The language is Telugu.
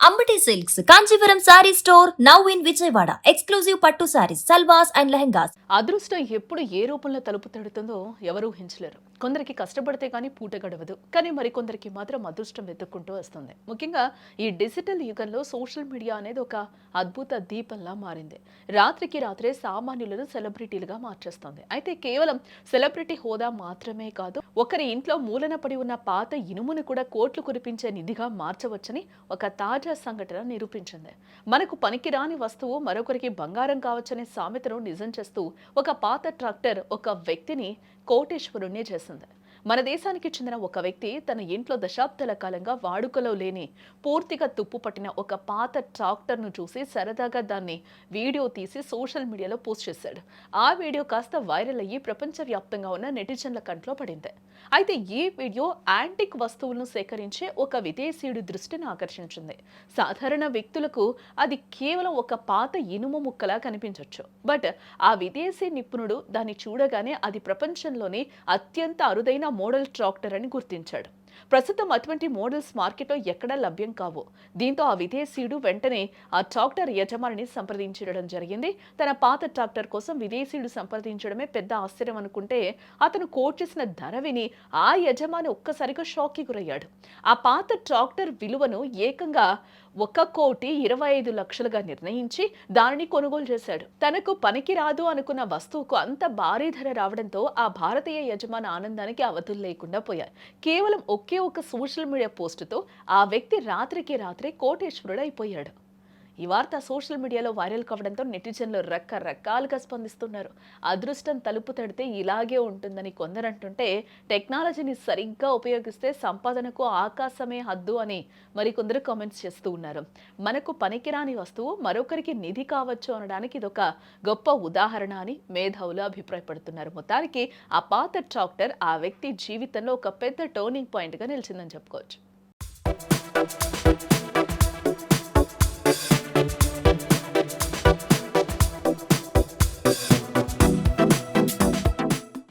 Ambati silks Kanchipuram sorry store now in Vijayawada. Exclusive పట్టు సారీస్, సల్వాస్ అండ్ లెహంగాస్. అదృష్టం ఎప్పుడు ఏ రూపంలో తలుపు తడుతుందో ఎవరూ ఊహించలేరు. కొందరికి కష్టపడితే కానీ పూట గడవదు, కానీ మరికొందరికి మాత్రం అదృష్టం వెతుక్కుంటూ వస్తుంది. ముఖ్యంగా ఈ డిజిటల్ యుగంలో సోషల్ మీడియా అనేది ఒక అద్భుత దీపంలా మారింది. రాత్రికి రాత్రే సామాన్యులను సెలబ్రిటీలుగా మార్చేస్తుంది. అయితే కేవలం సెలబ్రిటీ హోదా మాత్రమే కాదు, ఒకరి ఇంట్లో మూలన పడి ఉన్న పాత ఇనుమును కూడా కోట్లు కురిపించే నిధిగా మార్చవచ్చని ఒక తాజా సంఘటన నిరూపించింది. మనకు పనికిరాని వస్తువు మరొకరికి బంగారం కావచ్చనే సామెతను నిజం చేస్తూ ఒక పాత ట్రాక్టర్ ఒక వ్యక్తిని కోటేశ్వరుణ్ణి చేసింది. మన దేశానికి చెందిన ఒక వ్యక్తి తన ఇంట్లో దశాబ్దాల కాలంగా వాడుకలో లేని పూర్తిగా తుప్పు పట్టిన ఒక పాత ట్రాక్టర్ను చూసి సరదాగా దాన్ని వీడియో తీసి సోషల్ మీడియాలో పోస్ట్ చేశాడు. ఆ వీడియో కాస్త వైరల్ అయ్యి ప్రపంచవ్యాప్తంగా ఉన్న నెటిజన్ల కంట్లో పడింది. అయితే ఈ వీడియో యాంటిక్ వస్తువులను సేకరించే ఒక విదేశీయుడి దృష్టిని ఆకర్షించింది. సాధారణ వ్యక్తులకు అది కేవలం ఒక పాత ఇనుము ముక్కలా కనిపించవచ్చు. బట్ ఆ విదేశీ నిపుణుడు దాన్ని చూడగానే అది ప్రపంచంలోని అత్యంత అరుదైన మోడల్ ట్రాక్టర్ అని గుర్తించాడు. ప్రస్తుతం అటువంటి మోడల్స్ మార్కెట్లో ఎక్కడా లభ్యం కావు. దీంతో ఆ విదేశీయుడు వెంటనే ఆ ట్రాక్టర్ యజమానిని సంప్రదించడం జరిగింది. తన పాత ట్రాక్టర్ కోసం విదేశీయుడు సంప్రదించడమే పెద్ద ఆశ్చర్యం అనుకుంటే, అతను కోట్ చేసిన ధర విని ఆ యజమాని ఒక్కసారిగా షాక్కి గురయ్యాడు. ఆ పాత ట్రాక్టర్ విలువను ఏకంగా 1,25,00,000గా నిర్ణయించి దానిని కొనుగోలు చేశాడు. తనకు పనికిరాదు అనుకున్న వస్తువుకు అంత భారీ ధర రావడంతో ఆ భారతీయ యజమాని ఆనందానికి అవధులు లేకుండా పోయాయి. కేవలం ఒకే ఒక సోషల్ మీడియా పోస్టుతో ఆ వ్యక్తి రాత్రికి రాత్రే కోటేశ్వరుడు అయిపోయాడు. ఈ వార్త సోషల్ మీడియాలో వైరల్ కావడంతో నెటిజన్లు రకరకాలుగా స్పందిస్తున్నారు. అదృష్టం తలుపు తడితే ఇలాగే ఉంటుందని కొందరంటుంటే, టెక్నాలజీని సరిగ్గా ఉపయోగిస్తే సంపాదనకు ఆకాశమే హద్దు అని మరికొందరు కామెంట్స్ చేస్తూ ఉన్నారు. మనకు పనికిరాని వస్తువు మరొకరికి నిధి కావచ్చు అనడానికి ఇదొక గొప్ప ఉదాహరణ అని మేధావులు అభిప్రాయపడుతున్నారు. మొత్తానికి ఆ పాత ట్రాక్టర్ ఆ వ్యక్తి జీవితంలో ఒక పెద్ద టర్నింగ్ పాయింట్గా నిలిచిందని చెప్పుకోవచ్చు.